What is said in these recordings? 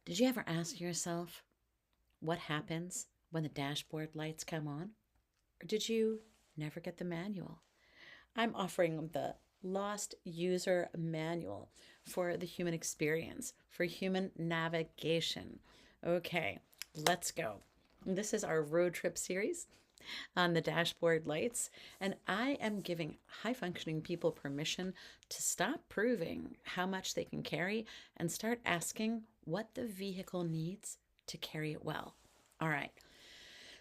Did you ever ask yourself what happens when the dashboard lights come on? Or did you never get the manual? I'm offering the Lost User Manual for the human experience, for human navigation. Okay, let's go. This is our road trip series on the dashboard lights, and I am giving high functioning people permission to stop proving how much they can carry and start asking what the vehicle needs to carry it well. All right,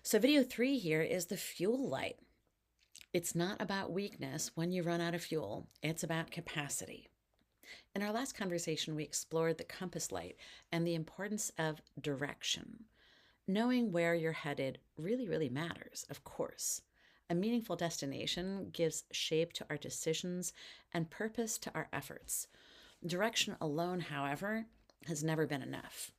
so video 3 here is the fuel light. It's not about weakness when you run out of fuel, it's about capacity. In our last conversation, we explored the compass light and the importance of direction. Knowing where you're headed really matters, of course. A meaningful destination gives shape to our decisions and purpose to our efforts. Direction alone, however, has never been enough.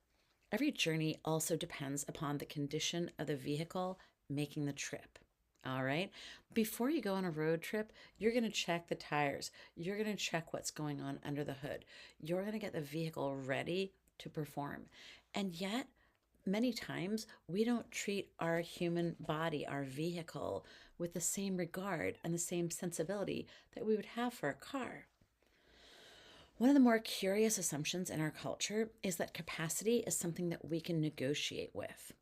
Every journey also depends upon the condition of the vehicle making the trip. All right. Before you go on a road trip, you're going to check the tires. You're going to check what's going on under the hood. You're going to get the vehicle ready to perform. And yet, many times we don't treat our human body, our vehicle, with the same regard and the same sensibility that we would have for a car. One of the more curious assumptions in our culture is that capacity is something that we can negotiate with.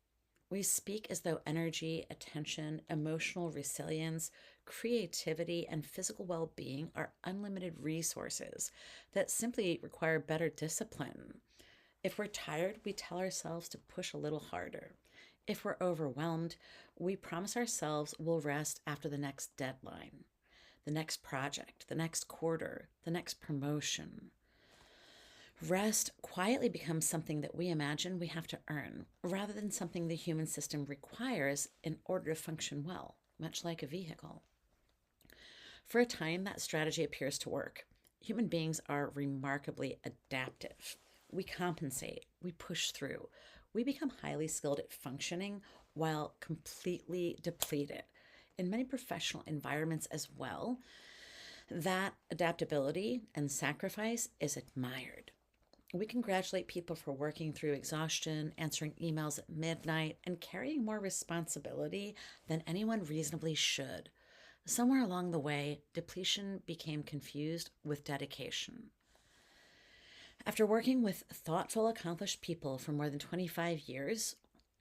We speak as though energy, attention, emotional resilience, creativity, and physical well being are unlimited resources that simply require better discipline. If we're tired, we tell ourselves to push a little harder. If we're overwhelmed, we promise ourselves we'll rest after the next deadline, the next project, the next quarter, the next promotion. Rest quietly becomes something that we imagine we have to earn, rather than something the human system requires in order to function well, much like a vehicle. For a time, that strategy appears to work. Human beings are remarkably adaptive. We compensate, we push through, we become highly skilled at functioning while completely depleted. In many professional environments as well, that adaptability and sacrifice is admired. We congratulate people for working through exhaustion, answering emails at midnight, and carrying more responsibility than anyone reasonably should. Somewhere along the way, depletion became confused with dedication. After working with thoughtful, accomplished people for more than 25 years,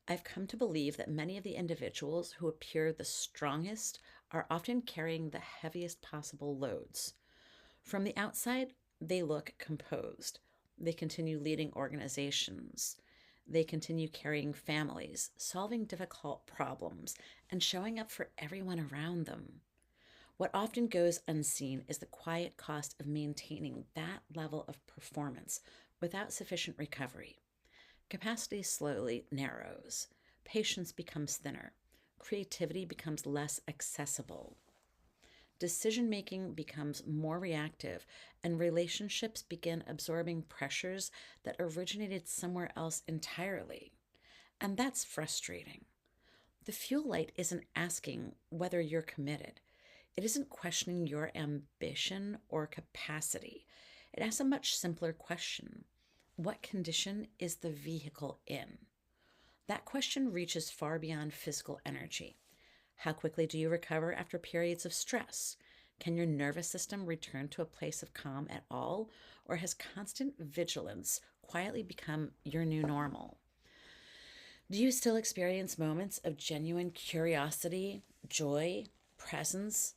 I've come to believe that many of the individuals who appear the strongest are often carrying the heaviest possible loads. From the outside, they look composed. They continue leading organizations. They continue carrying families, solving difficult problems, and showing up for everyone around them. What often goes unseen is the quiet cost of maintaining that level of performance without sufficient recovery. Capacity slowly narrows, patience becomes thinner, creativity becomes less accessible. Decision making becomes more reactive, and relationships begin absorbing pressures that originated somewhere else entirely. And that's frustrating. The fuel light isn't asking whether you're committed. It isn't questioning your ambition or capacity. It asks a much simpler question. What condition is the vehicle in? That question reaches far beyond physical energy. How quickly do you recover after periods of stress? Can your nervous system return to a place of calm at all, or has constant vigilance quietly become your new normal? Do you still experience moments of genuine curiosity, joy, presence,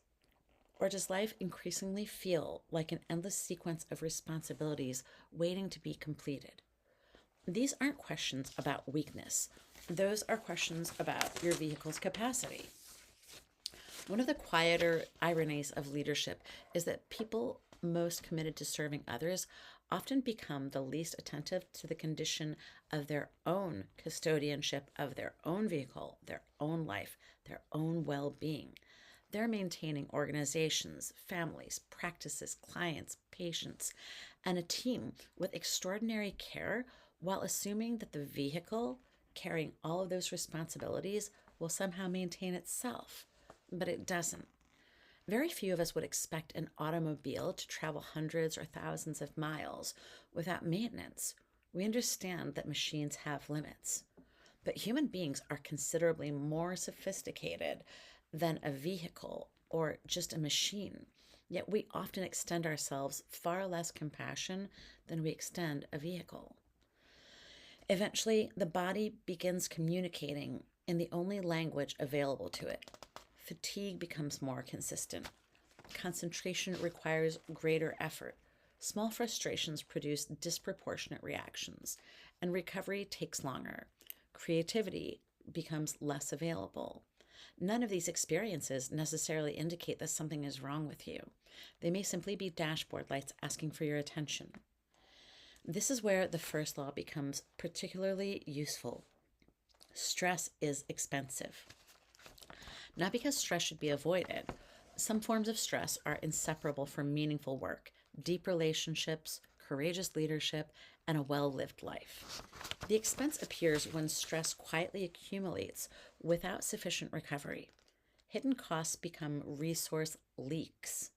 or does life increasingly feel like an endless sequence of responsibilities waiting to be completed? These aren't questions about weakness. Those are questions about your vehicle's capacity. One of the quieter ironies of leadership is that people most committed to serving others often become the least attentive to the condition of their own custodianship of their own vehicle, their own life, their own well being. They're maintaining organizations, families, practices, clients, patients, and a team with extraordinary care while assuming that the vehicle carrying all of those responsibilities will somehow maintain itself. But it doesn't. Very few of us would expect an automobile to travel hundreds or thousands of miles without maintenance. We understand that machines have limits, but human beings are considerably more sophisticated than a vehicle or just a machine. Yet we often extend ourselves far less compassion than we extend a vehicle. Eventually, the body begins communicating in the only language available to it. Fatigue becomes more consistent. Concentration requires greater effort. Small frustrations produce disproportionate reactions, and recovery takes longer. Creativity becomes less available. None of these experiences necessarily indicate that something is wrong with you. They may simply be dashboard lights asking for your attention. This is where the first law becomes particularly useful. Stress is expensive. Not because stress should be avoided. Some forms of stress are inseparable from meaningful work, deep relationships, courageous leadership, and a well lived life. The expense appears when stress quietly accumulates without sufficient recovery. Hidden costs become resource leaks,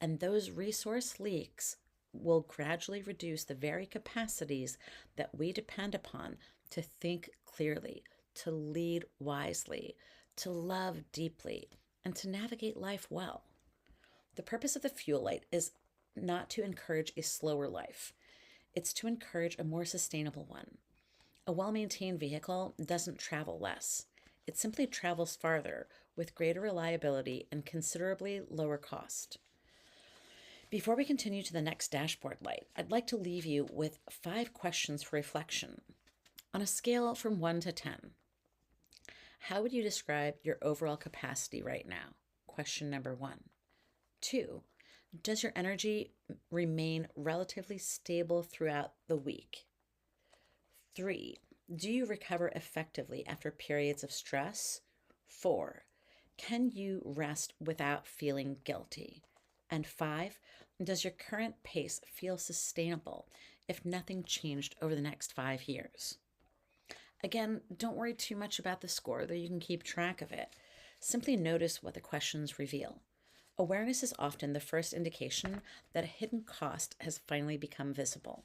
and those resource leaks will gradually reduce the very capacities that we depend upon to think clearly, to lead wisely, to love deeply, and to navigate life well. The purpose of the fuel light is not to encourage a slower life, it's to encourage a more sustainable one. A well maintained vehicle doesn't travel less, it simply travels farther with greater reliability and considerably lower cost. Before we continue to the next dashboard light, I'd like to leave you with 5 questions for reflection. On a scale from 1 to 10, how would you describe your overall capacity right now? Question number 1. 2, does your energy remain relatively stable throughout the week? 3, do you recover effectively after periods of stress? 4, can you rest without feeling guilty? And 5, does your current pace feel sustainable if nothing changed over the next 5 years? Again, don't worry too much about the score, though you can keep track of it. Simply notice what the questions reveal. Awareness is often the first indication that a hidden cost has finally become visible.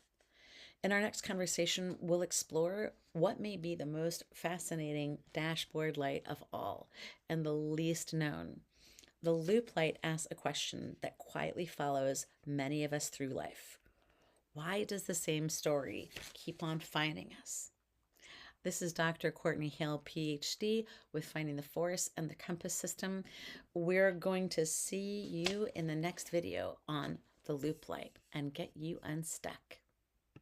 In our next conversation, we'll explore what may be the most fascinating dashboard light of all and the least known. The loop light asks a question that quietly follows many of us through life. Why does the same story keep on finding us? This is Dr. Courtney Hale, PhD, with Finding the Force and the Compass System. We're going to see you in the next video on the loop light and get you unstuck.